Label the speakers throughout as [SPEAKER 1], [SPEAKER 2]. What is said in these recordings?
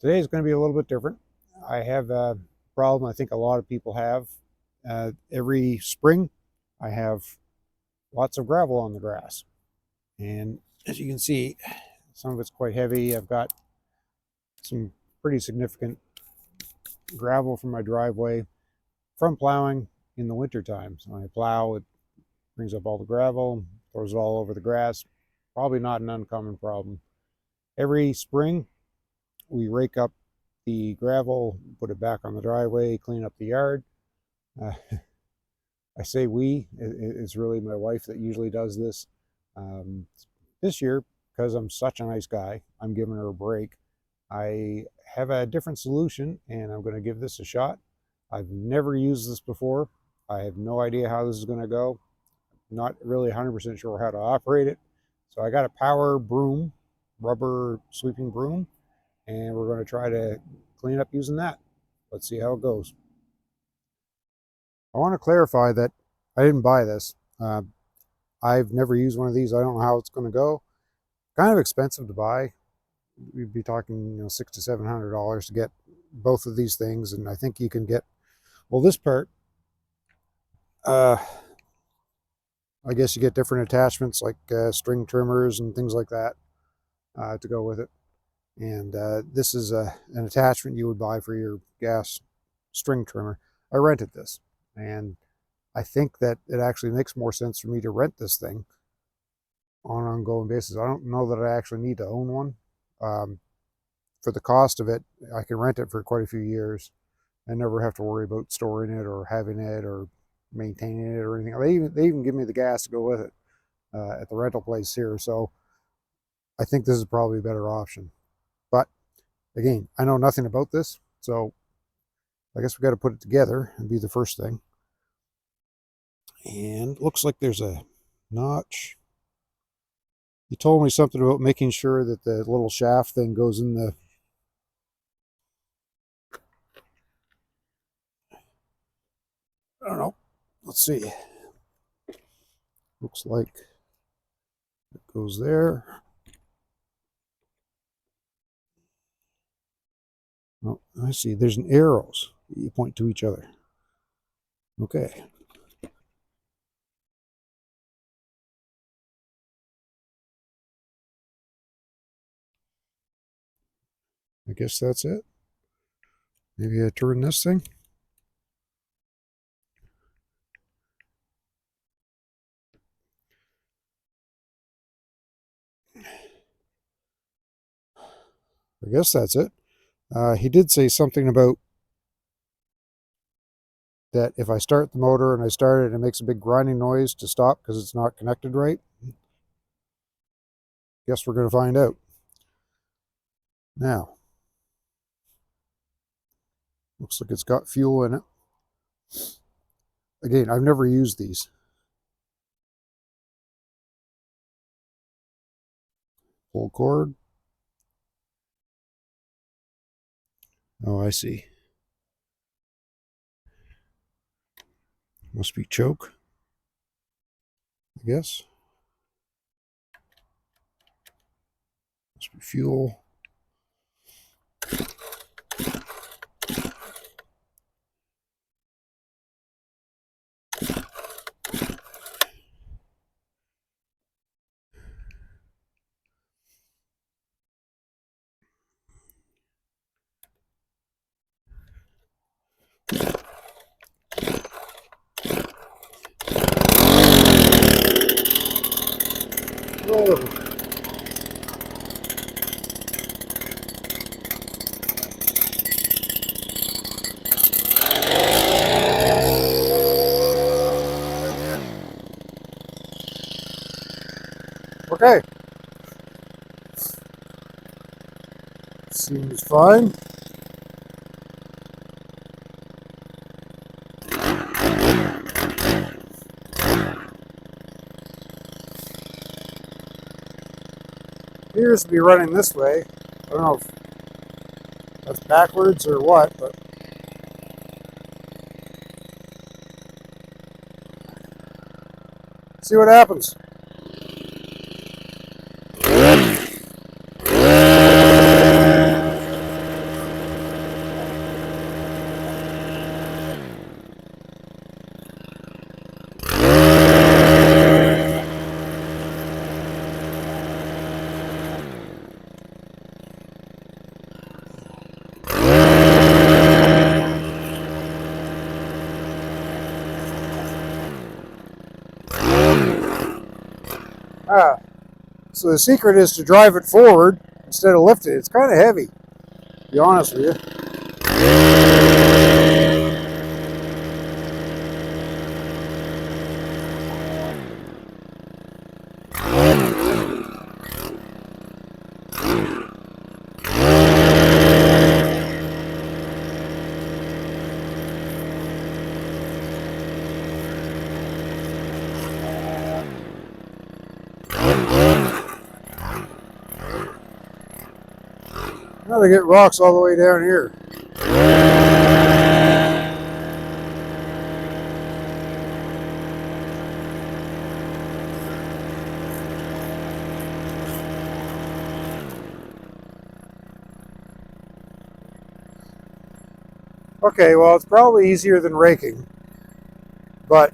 [SPEAKER 1] Today is going to be a little bit different. I have a problem I think a lot of people have. Every spring, I have lots of gravel on the grass. And as you can see, some of it's quite heavy. I've got some pretty significant gravel from my driveway from plowing in the wintertime. So when I plow, it brings up all the gravel, throws it all over the grass. Probably not an uncommon problem. Every spring, we rake up the gravel, put it back on the driveway, clean up the yard. Uh, I say we, it's really my wife that usually does this. This year, because I'm such a nice guy, I'm giving her a break. I have a different solution and I'm going to give this a shot. I've never used this before. I have no idea how this is going to go. Not really 100% sure how to operate it. So I got a power broom, rubber sweeping broom, and we're going to try to clean up using that. Let's see how it goes. I want to clarify that I didn't buy this. I've never used one of these. I don't know how it's going to go. Kind of expensive to buy. We'd be talking, $600 to $700 to get both of these things, and I think you can get, well, this part, I guess you get different attachments like string trimmers and things like that to go with it. And this is an attachment you would buy for your gas string trimmer. I rented this, and I think that it actually makes more sense for me to rent this thing on an ongoing basis. I don't know that I actually need to own one. For the cost of it, I can rent it for quite a few years and never have to worry about storing it or having it or maintaining it or anything. They even give me the gas to go with it at the rental place here. So I think this is probably a better option. But again, I know nothing about this, so I guess we got to put it together and be the first thing. And looks like there's a notch. He told me something about making sure that the little shaft thing goes in the, I don't know. Let's see. Looks like it goes there. Oh, I see. There's an arrows. You point to each other. Okay. I guess that's it. Maybe I turn this thing. I guess that's it. He did say something about that if I start the motor and I start it, it makes a big grinding noise to stop because it's not connected right. Guess we're going to find out. Now, looks like it's got fuel in it. Again, I've never used these. Pull cord. Oh, I see. Must be choke, I guess. Must be fuel. Oh. Okay. Seems fine. Appears to be running this way. I don't know if that's backwards or what, but see what happens. Ah, so the secret is to drive it forward instead of lift it. It's kind of heavy, to be honest with you. Now they get rocks all the way down here. Okay, well, it's probably easier than raking, but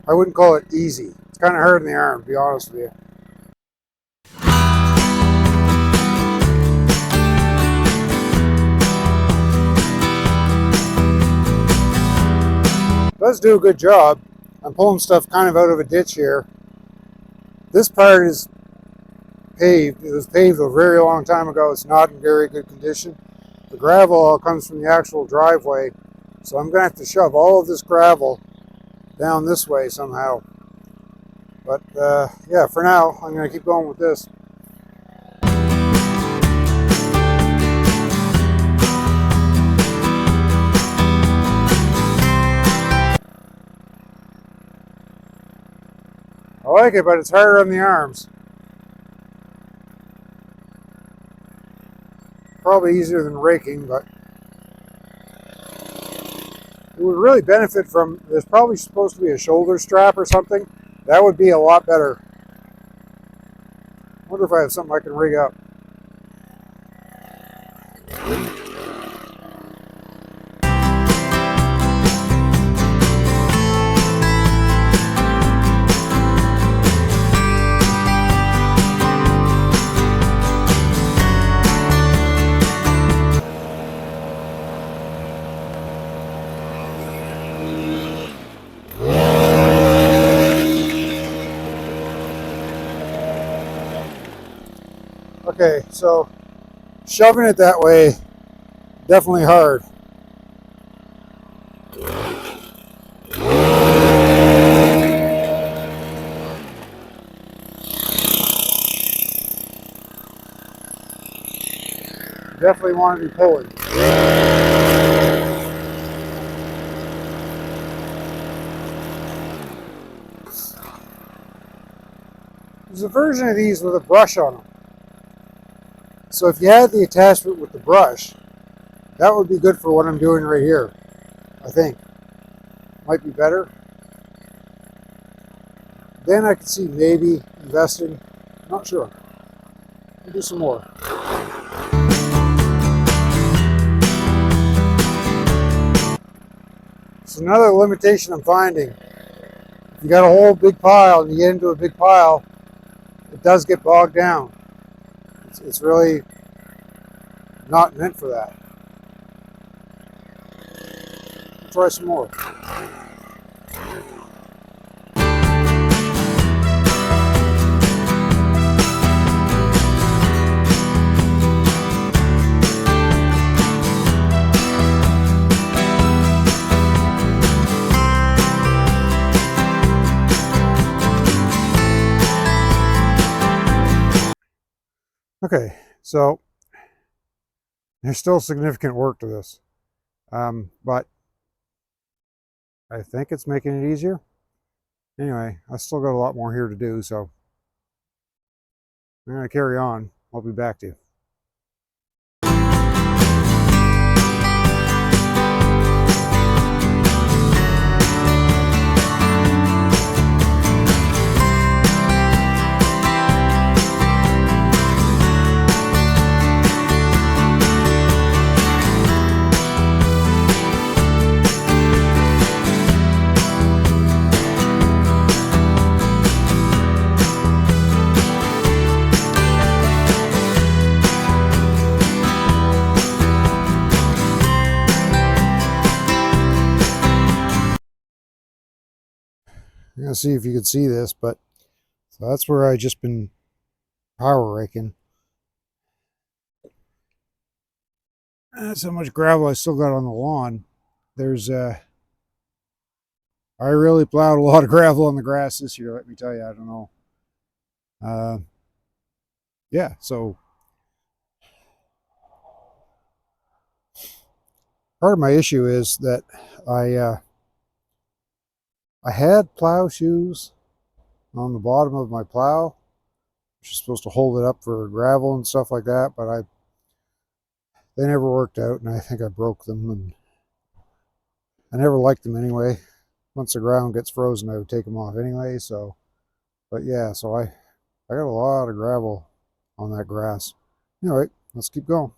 [SPEAKER 1] I wouldn't call it easy. It's kind of hard in the arm, to be honest with you. It does do a good job. I'm pulling stuff kind of out of a ditch here. This part is paved. It was paved a very long time ago. It's not in very good condition. The gravel all comes from the actual driveway, so I'm going to have to shove all of this gravel down this way somehow. But yeah, for now, I'm going to keep going with this. I like it, but it's harder on the arms. Probably easier than raking, but it would really benefit from, there's probably supposed to be a shoulder strap or something. That would be a lot better. I wonder if I have something I can rig up. Okay, so shoving it that way, definitely hard. Definitely want to be pulling. There's a version of these with a brush on them. So if you had the attachment with the brush, that would be good for what I'm doing right here, I think. Might be better. Then I could see maybe investing. Not sure. We'll do some more. So another limitation I'm finding, if you got a whole big pile and you get into a big pile, it does get bogged down. It's really not meant for that. Let's try some more. Okay, so there's still significant work to this, but I think it's making it easier. Anyway, I still got a lot more here to do, so I'm going to carry on. I'll be back to you. I'm going to see if you can see this, but So that's where I just been power raking. That's how much gravel I still got on the lawn. There's I really plowed a lot of gravel on the grass this year. Let me tell you, I don't know. Uh, yeah, so part of my issue is that I uh, I had plow shoes on the bottom of my plow, which is supposed to hold it up for gravel and stuff like that, but they never worked out, and I think I broke them, and I never liked them anyway. Once the ground gets frozen, I would take them off anyway. So, but yeah, so I got a lot of gravel on that grass. Anyway, let's keep going.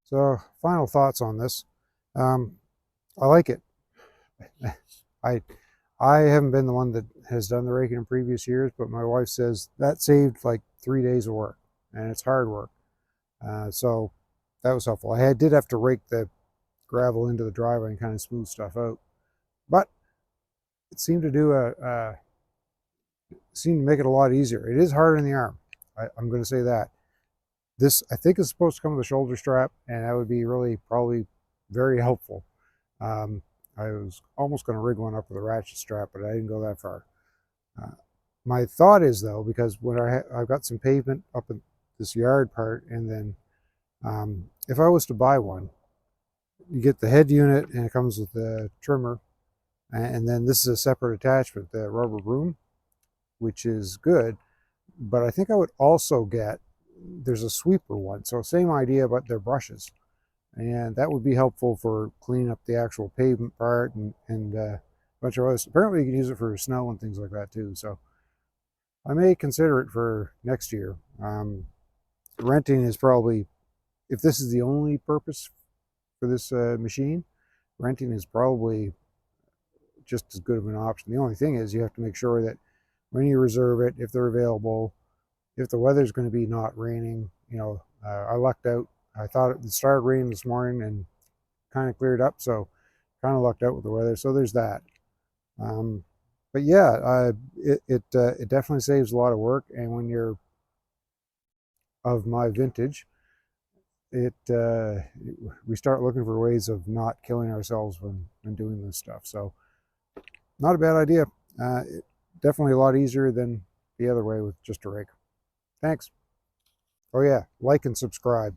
[SPEAKER 1] So, final thoughts on this. Um, I like it. I I haven't been the one that has done the raking in previous years, but my wife says that saved like 3 days of work, and it's hard work. So that was helpful. Did have to rake the gravel into the driveway and kind of smooth stuff out, but it seemed to do seemed to make it a lot easier. It is hard on the arm. I'm going to say that. This I think is supposed to come with a shoulder strap, and that would be really probably very helpful. Um, I was almost going to rig one up with a ratchet strap, but I didn't go that far. Uh, my thought is though, because when I've got some pavement up in this yard part, and then if I was to buy one, you get the head unit and it comes with the trimmer, and then this is a separate attachment, the rubber broom, which is good. But I think I would also get, there's a sweeper one, so same idea, but they're brushes, and that would be helpful for cleaning up the actual pavement part and a bunch of others. Apparently you can use it for snow and things like that too, so I may consider it for next year. Renting is probably, if this is the only purpose for this machine, renting is probably just as good of an option. The only thing is you have to make sure that when you reserve it, if they're available, if the weather's going to be not raining, I lucked out. I thought it started raining this morning and kind of cleared up, so kind of lucked out with the weather. So there's that. Um, but yeah, it definitely saves a lot of work, and when you're of my vintage, it we start looking for ways of not killing ourselves when doing this stuff. So not a bad idea. Definitely a lot easier than the other way with just a rake. Thanks. Oh yeah, like and subscribe.